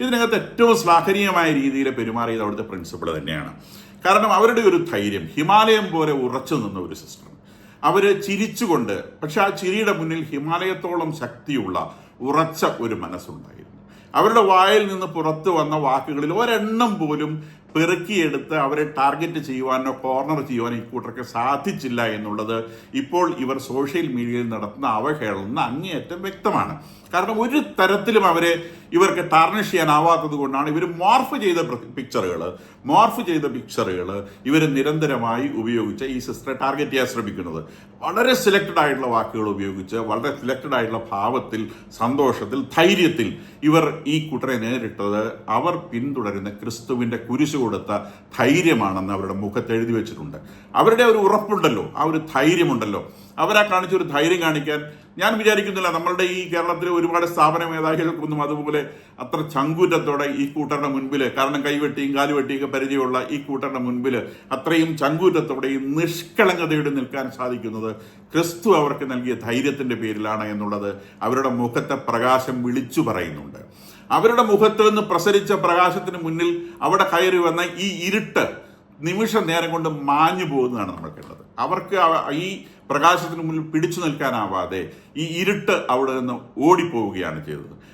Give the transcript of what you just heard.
ഇതിനകത്ത് ഏറ്റവും ശ്ലാഘനീയമായ രീതിയിൽ പെരുമാറിയത് അവിടുത്തെ പ്രിൻസിപ്പൾ തന്നെയാണ്. കാരണം അവരുടെ ഒരു ധൈര്യം ഹിമാലയം പോലെ ഉറച്ചു നിന്ന ഒരു സിസ്റ്റർ. അവര് ചിരിച്ചുകൊണ്ട്, പക്ഷെ ആ ചിരിയുടെ മുന്നിൽ ഹിമാലയത്തോളം ശക്തിയുള്ള ഉറച്ച ഒരു മനസ്സുണ്ടായിരുന്നു. അവരുടെ വായിൽ നിന്ന് പുറത്തു വന്ന വാക്കുകളിൽ ഒരെണ്ണം പോലും പെറുക്കിയെടുത്ത് അവരെ ടാർഗറ്റ് ചെയ്യുവാനോ കോർണർ ചെയ്യുവാനോ ഇക്കൂട്ടർക്ക് സാധിച്ചില്ല എന്നുള്ളത് ഇപ്പോൾ ഇവർ സോഷ്യൽ മീഡിയയിൽ നടത്തുന്ന അവഹേളനം അങ്ങേയറ്റം വ്യക്തമാണ്. കാരണം ഒരു തരത്തിലും ഇവർക്ക് ടാർണിഷ് ചെയ്യാനാവാത്തത് കൊണ്ടാണ് ഇവർ മോർഫ് ചെയ്ത പിക്ചറുകൾ ഇവർ നിരന്തരമായി ഉപയോഗിച്ച് ഈ സിസ്റ്ററെ ടാർഗറ്റ് ചെയ്യാൻ ശ്രമിക്കുന്നത്. വളരെ സിലക്റ്റഡ് ആയിട്ടുള്ള വാക്കുകൾ ഉപയോഗിച്ച്, വളരെ സിലക്റ്റഡ് ആയിട്ടുള്ള ഭാവത്തിൽ, സന്തോഷത്തിൽ, ധൈര്യത്തിൽ ഇവർ ഈ കൂട്ടരെ നേരിട്ടത് അവർ പിന്തുടരുന്ന ക്രിസ്തുവിന്റെ കുരിശു കൊടുത്ത ധൈര്യമാണെന്ന് അവരുടെ മുഖത്ത് എഴുതി വെച്ചിട്ടുണ്ട്. അവരുടെ ഒരു ഉറപ്പുണ്ടല്ലോ, ആ ഒരു ധൈര്യമുണ്ടല്ലോ, അവരാ കാണിച്ചൊരു ധൈര്യം കാണിക്കാൻ ഞാൻ വിചാരിക്കുന്നില്ല നമ്മളുടെ ഈ കേരളത്തിലെ ഒരുപാട് സ്ഥാപന മേധാവികൾക്കൊന്നും അതുപോലെ അത്ര ചങ്കൂറ്റത്തോടെ ഈ കൂട്ടരുടെ മുൻപിൽ, കാരണം കൈവെട്ടിയും കാലുവെട്ടിയൊക്കെ പരിചയമുള്ള ഈ കൂട്ടരുടെ മുൻപിൽ അത്രയും ചങ്കൂറ്റത്തോടെയും നിഷ്കളങ്കതയോടെ നിൽക്കാൻ സാധിക്കുന്നത് ക്രിസ്തു അവർക്ക് നൽകിയ ധൈര്യത്തിന്റെ പേരിലാണ് എന്നുള്ളത് അവരുടെ മുഖത്തെ പ്രകാശം വിളിച്ചു പറയുന്നുണ്ട്. അവരുടെ മുഖത്ത് നിന്ന് പ്രസരിച്ച പ്രകാശത്തിന് മുന്നിൽ അവിടെ കയറി വന്ന ഈ ഇരുട്ട് നിമിഷ നേരം കൊണ്ട് മാഞ്ഞു പോകുന്നതാണ് നമ്മൾ കണ്ടത്. അവർക്ക് ഈ പ്രകാശത്തിന് മുന്നിൽ പിടിച്ചു നിൽക്കാനാവാതെ ഈ ഇരുട്ട് അവിടെ നിന്ന് ഓടിപ്പോവുകയാണ് ചെയ്തത്.